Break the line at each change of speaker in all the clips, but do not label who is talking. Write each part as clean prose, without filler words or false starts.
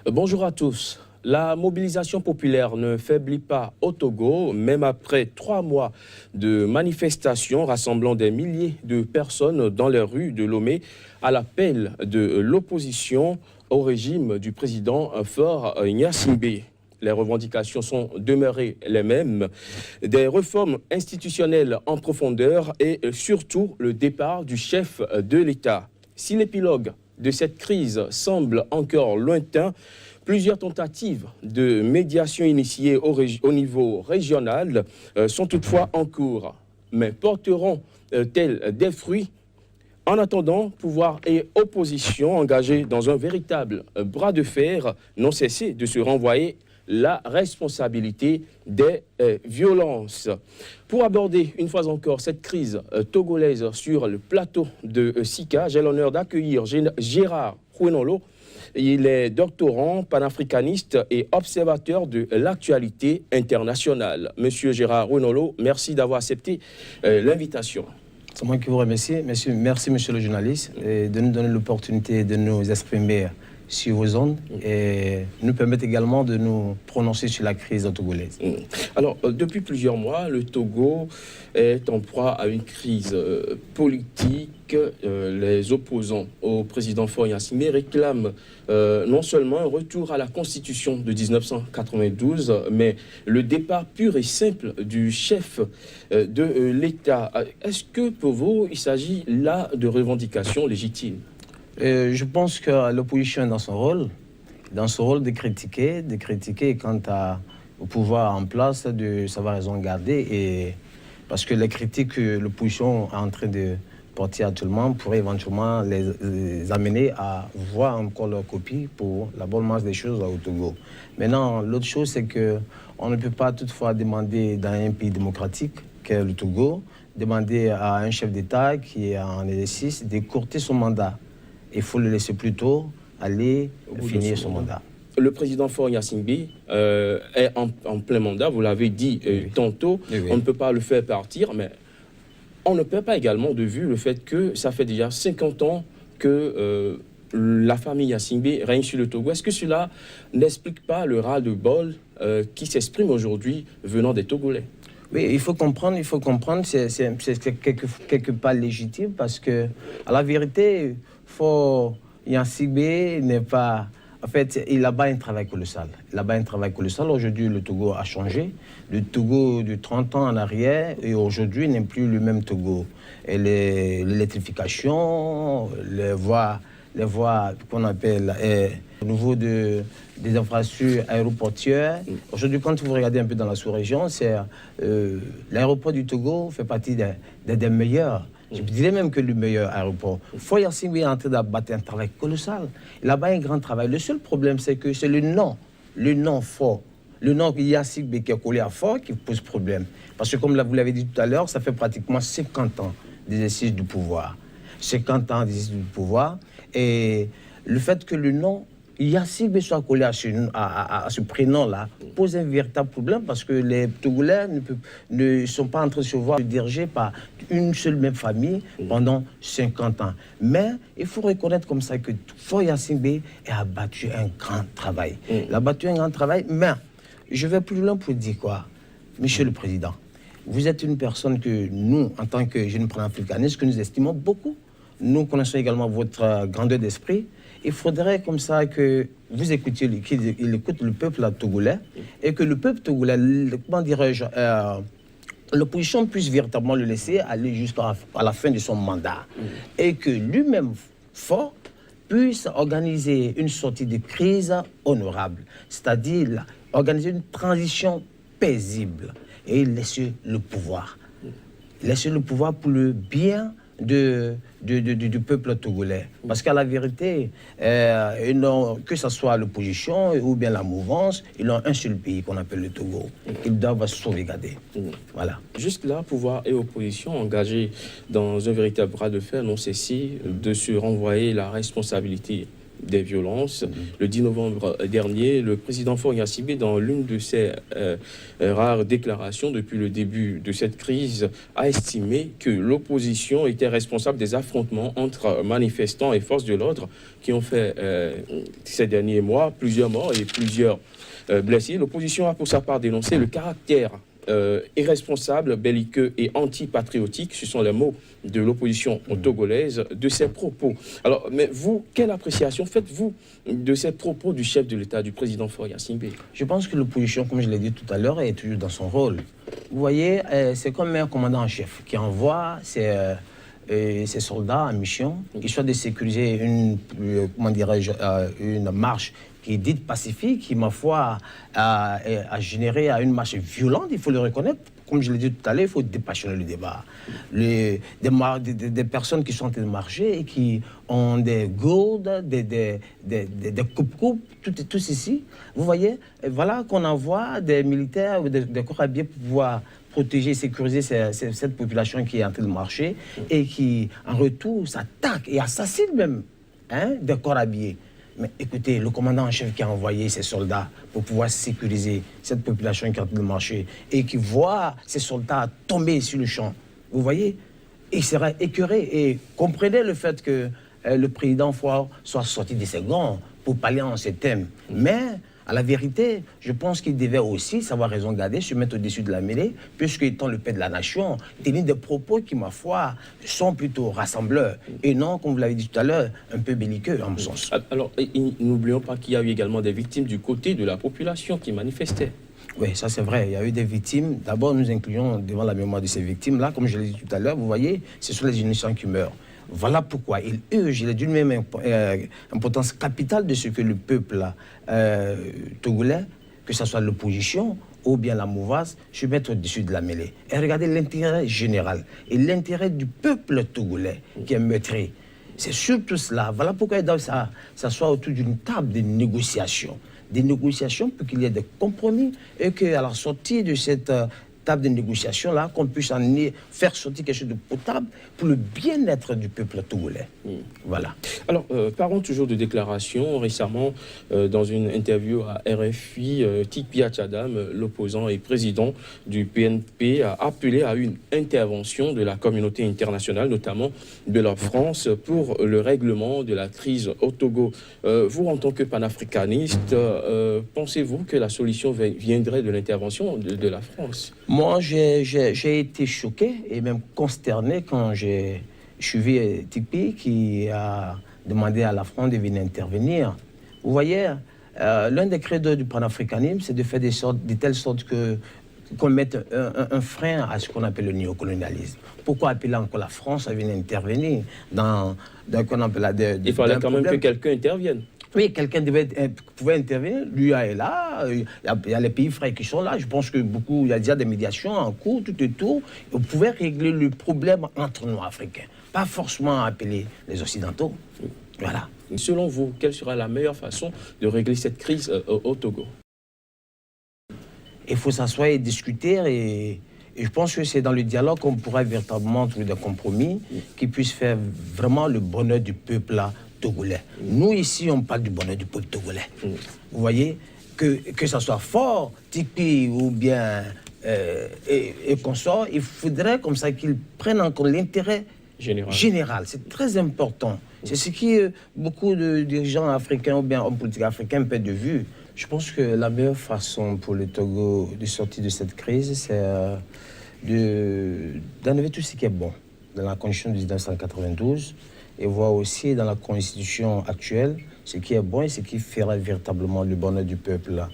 Bonjour à tous. La mobilisation populaire ne faiblit pas au Togo, même après 3 mois de manifestations rassemblant des milliers de personnes dans les rues de Lomé à l'appel de l'opposition au régime du président Faure Gnassingbé. Les revendications sont demeurées les mêmes, des réformes institutionnelles en profondeur et surtout le départ du chef de l'État. Si l'épilogue de cette crise semble encore lointain, plusieurs tentatives de médiation initiées au niveau régional sont toutefois en cours. Mais porteront-elles des fruits? En attendant, pouvoir et opposition engagés dans un véritable bras de fer n'ont cessé de se renvoyer la responsabilité des violences. Pour aborder une fois encore cette crise togolaise sur le plateau de Sika, j'ai l'honneur d'accueillir Gérard Ruenolo. Il est doctorant, panafricaniste et observateur de l'actualité internationale. Monsieur Gérard Ruenolo, merci d'avoir accepté l'invitation.
C'est moi qui vous remercie. Merci, monsieur le journaliste, de nous donner l'opportunité de nous exprimer sur vos ondes et nous permettre également de nous prononcer sur la crise togolaise.
Alors, depuis plusieurs mois, le Togo est en proie à une crise politique. Les opposants au président Faure Gnassingbé réclament non seulement un retour à la Constitution de 1992, mais le départ pur et simple du chef de l'État. Est-ce que pour vous, il s'agit là de revendications légitimes?
Je pense que l'opposition est dans son rôle de critiquer quant au pouvoir en place, de savoir raison garder, parce que les critiques que l'opposition est en train de porter actuellement pourraient éventuellement les amener à voir encore leur copie pour la bonne marche des choses au Togo. Maintenant, l'autre chose, c'est qu'on ne peut pas toutefois demander dans un pays démocratique qu'est le Togo, demander à un chef d'État qui est en exercice d'écourter son mandat. Il faut le laisser plutôt aller finir son mandat.
Le président Faure Gnassingbé est en plein mandat, vous l'avez dit tantôt, on ne peut pas le faire partir, mais on ne perd pas également de vue le fait que ça fait déjà 50 ans que la famille Gnassingbé règne sur le Togo. Est-ce que cela n'explique pas le ras-le-bol qui s'exprime aujourd'hui venant des Togolais?
Oui, il faut comprendre, c'est quelque part légitime parce que, à la vérité, Faure Gnassingbé n'est pas... En fait, il a un travail colossal. Aujourd'hui, le Togo a changé. Le Togo de 30 ans en arrière, et aujourd'hui, n'est plus le même Togo. Et l'électrification, les voies qu'on appelle au niveau des infrastructures aéroportuaires. Aujourd'hui, quand vous regardez un peu dans la sous-région, c'est l'aéroport du Togo fait partie des meilleurs. Je dirais même que le meilleur aéroport. Faure Gnassingbé est en train d'abattre un travail colossal. Il a un grand travail. Le seul problème, c'est que c'est le nom Faure, le nom Gnassingbé qui est collé à Faure qui pose problème. Parce que comme vous l'avez dit tout à l'heure, ça fait pratiquement 50 ans d'exercice du pouvoir. 50 ans d'exercice du pouvoir. Et le fait que le nom Gnassingbé soit collé à ce prénom-là pose un véritable problème parce que les Togolais ne sont pas en train de se voir dirigés par une seule même famille pendant 50 ans. Mais il faut reconnaître comme ça que Faure Gnassingbé a abattu un grand travail. Il a abattu un grand travail, mais je vais plus loin pour dire quoi? Monsieur le Président, vous êtes une personne que nous, en tant que jeunes panafricanistes, que nous estimons beaucoup. Nous connaissons également votre grandeur d'esprit. Il faudrait comme ça que vous écoutiez, qu'il écoute le peuple togolais et que le peuple togolais, comment dirais-je, l'opposition puisse véritablement le laisser aller jusqu'à la fin de son mandat. Et que lui-même, Faure, puisse organiser une sortie de crise honorable, c'est-à-dire organiser une transition paisible et laisser le pouvoir. Laisser le pouvoir pour le bien du peuple togolais. Parce qu'à la vérité, que ce soit l'opposition ou bien la mouvance, ils ont un seul pays qu'on appelle le Togo. Ils doivent sauvegarder. Voilà.
Jusque-là, pouvoir et opposition engagés dans un véritable bras de fer n'ont cessé de se renvoyer la responsabilité des violences. Le 10 novembre dernier, le président Faure Gnassingbé, dans l'une de ses rares déclarations depuis le début de cette crise, a estimé que l'opposition était responsable des affrontements entre manifestants et forces de l'ordre qui ont fait ces derniers mois plusieurs morts et plusieurs blessés. L'opposition a pour sa part dénoncé le caractère irresponsable, belliqueux et antipatriotique, ce sont les mots de l'opposition togolaise, de ces propos. Alors, mais vous, quelle appréciation faites-vous de ces propos du chef de l'État, du président Faure Gnassingbé?
Je pense que l'opposition, comme je l'ai dit tout à l'heure, est toujours dans son rôle. Vous voyez, c'est comme un commandant en chef qui envoie ses soldats en mission, histoire de sécuriser une marche qui est dite pacifique, qui, ma foi, a généré une marche violente, il faut le reconnaître. Comme je l'ai dit tout à l'heure, il faut dépassionner le débat. Des personnes qui sont en train de marcher et qui ont des gourdes, des coupes-coupes, tout ceci. Vous voyez, voilà qu'on envoie des militaires ou des corps habillés pour pouvoir protéger, sécuriser cette population qui est en train de marcher et qui, en retour, s'attaque et assassine même des corps habillés. Mais écoutez, le commandant en chef qui a envoyé ses soldats pour pouvoir sécuriser cette population qui est en train de marcher et qui voit ses soldats tomber sur le champ, vous voyez, il sera écœuré. Et comprenez le fait que le président Faure soit sorti de ses gants pour parler en ces thèmes. Mais, à la vérité, je pense qu'il devait aussi savoir raison garder, se mettre au-dessus de la mêlée, puisque étant le père de la nation, tenir des propos qui, ma foi, sont plutôt rassembleurs, et non, comme vous l'avez dit tout à l'heure, un peu belliqueux, en mon sens.
Alors, n'oublions pas qu'il y a eu également des victimes du côté de la population qui manifestait.
Oui, ça c'est vrai, il y a eu des victimes. D'abord, nous incluons devant la mémoire de ces victimes-là, comme je l'ai dit tout à l'heure, vous voyez, ce sont les innocents qui meurent. Voilà pourquoi il est d'une même importance capitale de ce que le peuple togolais, que ce soit l'opposition ou bien la mouvance, se mette au-dessus de la mêlée. Et regardez l'intérêt général et l'intérêt du peuple togolais qui est meurtri. C'est surtout cela. Voilà pourquoi il doit s'asseoir autour d'une table de négociation. Des négociations pour qu'il y ait des compromis et qu'à la sortie de cette table de négociation là, qu'on puisse en faire sortir quelque chose de potable pour le bien-être du peuple togolais. Voilà.
Alors, parlons toujours de déclarations. Récemment, dans une interview à RFI, Tikpi Tchadam, l'opposant et président du PNP, a appelé à une intervention de la communauté internationale, notamment de la France, pour le règlement de la crise au Togo. Vous, en tant que panafricaniste, pensez-vous que la solution viendrait de l'intervention de la France?
Moi, j'ai été choqué et même consterné quand j'ai suivi Tikpi qui a demandé à la France de venir intervenir. Vous voyez, l'un des credos du panafricanisme, c'est de faire de telle sorte qu'on mette un frein à ce qu'on appelle le néocolonialisme. Pourquoi appeler encore la France à venir intervenir dans qu'on appelle
il fallait quand même que quelqu'un intervienne.
Oui, quelqu'un pouvait intervenir. L'UA est là, il y a les pays frères qui sont là. Je pense que il y a déjà des médiations en cours, tout autour. On pouvait régler le problème entre nous, Africains. Pas forcément appeler les Occidentaux. Voilà.
Selon vous, quelle sera la meilleure façon de régler cette crise au Togo?
Il faut s'asseoir et discuter et je pense que c'est dans le dialogue qu'on pourra véritablement trouver des compromis qui puissent faire vraiment le bonheur du peuple là, togolais. Nous, ici, on parle du bonheur du peuple togolais. Vous voyez, que ça soit fort, Tikpi ou bien et consort, il faudrait comme ça qu'ils prennent en compte l'intérêt général. C'est très important. C'est ce qui beaucoup de dirigeants africains ou bien hommes politiques africains perdent de vue. Je pense que la meilleure façon pour le Togo de sortir de cette crise, c'est d'enlever tout ce qui est bon dans la constitution de 1992 et voir aussi dans la constitution actuelle ce qui est bon et ce qui fera véritablement le bonheur du peuple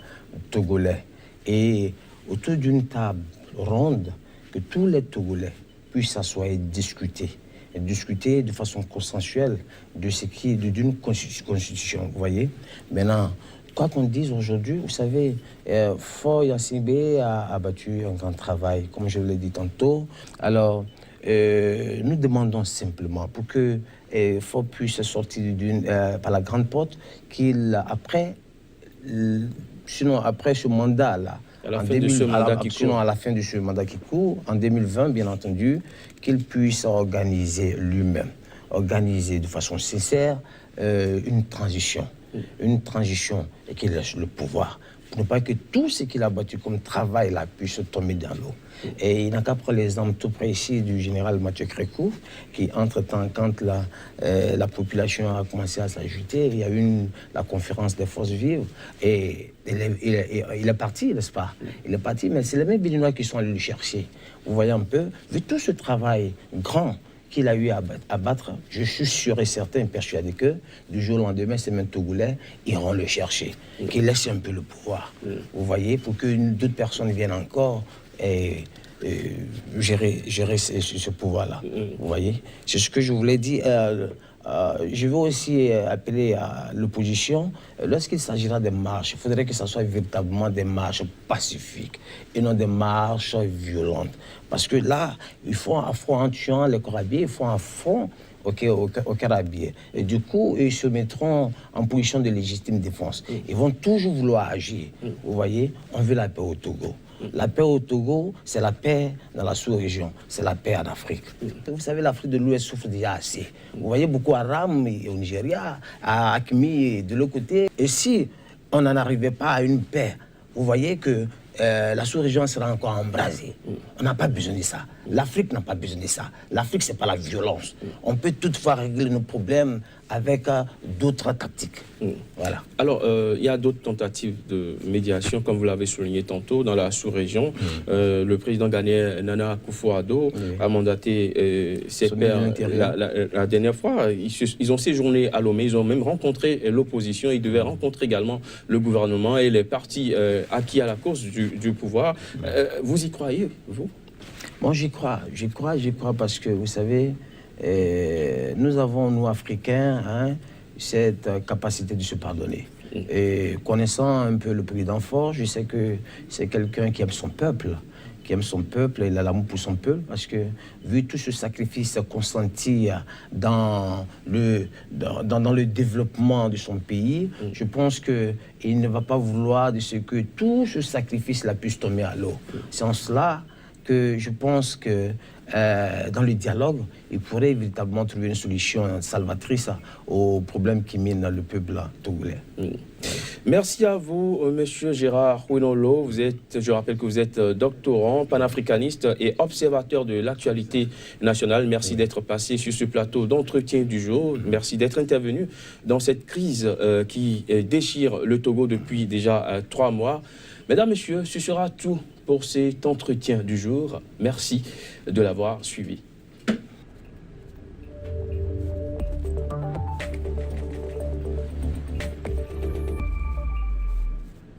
togolais. Et autour d'une table ronde, que tous les Togolais puissent s'asseoir et discuter de façon consensuelle de ce qui est d'une constitution, vous voyez. Maintenant, quoi qu'on dise aujourd'hui, vous savez, Faure Gnassingbé a battu un grand travail, comme je l'ai dit tantôt. Alors, nous demandons simplement pour que Faure puisse sortir par la grande porte, qu'il, après ce mandat-là,
à la fin de ce mandat qui court,
en 2020, bien entendu, qu'il puisse organiser lui-même organiser de façon sincère une transition et qu'il laisse le pouvoir. Pour ne pas que tout ce qu'il a battu comme travail là puisse tomber dans l'eau. Et il n'a qu'à prendre l'exemple tout précis du général Mathieu Crécouf, qui, entre-temps, quand la population a commencé à s'ajouter, il y a eu la conférence des forces vives, et il est parti, n'est-ce pas? Il est parti, mais c'est les mêmes Béninois qui sont allés le chercher. Vous voyez un peu, vu tout ce travail grand qu'il a eu à battre, je suis sûr et certain, persuadé que du jour au lendemain, ces mêmes Togolais iront le chercher, qu'il laisse un peu le pouvoir. Vous voyez, pour que d'autres personnes viennent encore et gérer ce pouvoir-là. Vous voyez, c'est ce que je voulais dire. Je veux aussi appeler à l'opposition, lorsqu'il s'agira des marches, il faudrait que ce soit véritablement des marches pacifiques et non des marches violentes. Parce que là, ils font un front en tuant les corabiers, ils font un front au Carabier. Et du coup, ils se mettront en position de légitime défense. Ils vont toujours vouloir agir. Vous voyez, on veut la paix au Togo. La paix au Togo, c'est la paix dans la sous-région, c'est la paix en Afrique. Vous savez, l'Afrique de l'Ouest souffre déjà assez. Vous voyez Boko Haram au Nigeria, à Akmi de l'autre côté. Et si on n'en arrivait pas à une paix, vous voyez que la sous-région sera encore embrasée. On n'a pas besoin de ça. L'Afrique n'a pas besoin de ça. L'Afrique, ce n'est pas la violence. On peut toutefois régler nos problèmes avec d'autres tactiques. Voilà.
Alors, il y a d'autres tentatives de médiation, comme vous l'avez souligné tantôt, dans la sous-région. Le président ghanéen Nana Akufo-Addo a mandaté ses pairs la dernière fois. Ils ont séjourné à Lomé, ils ont même rencontré l'opposition, ils devaient rencontrer également le gouvernement et les partis acquis à la course du pouvoir. Vous y croyez, vous?
Moi, j'y crois parce que, vous savez, nous avons, nous, Africains, cette capacité de se pardonner. Et connaissant un peu le président Faure, je sais que c'est quelqu'un qui aime son peuple, et il a l'amour pour son peuple, parce que, vu tout ce sacrifice consenti dans le développement de son pays, je pense qu'il ne va pas vouloir de ce que tout ce sacrifice-là puisse tomber à l'eau. C'est en cela que je pense que dans le dialogue, il pourrait véritablement trouver une solution salvatrice aux problèmes qui minent le peuple togolais.
Merci à vous, Monsieur Gérard Ouinolo. Je rappelle que vous êtes doctorant, panafricaniste et observateur de l'actualité nationale. Merci d'être passé sur ce plateau d'entretien du jour. Merci d'être intervenu dans cette crise qui déchire le Togo depuis déjà 3 mois. Mesdames, Messieurs, ce sera tout pour cet entretien du jour. Merci de l'avoir suivi.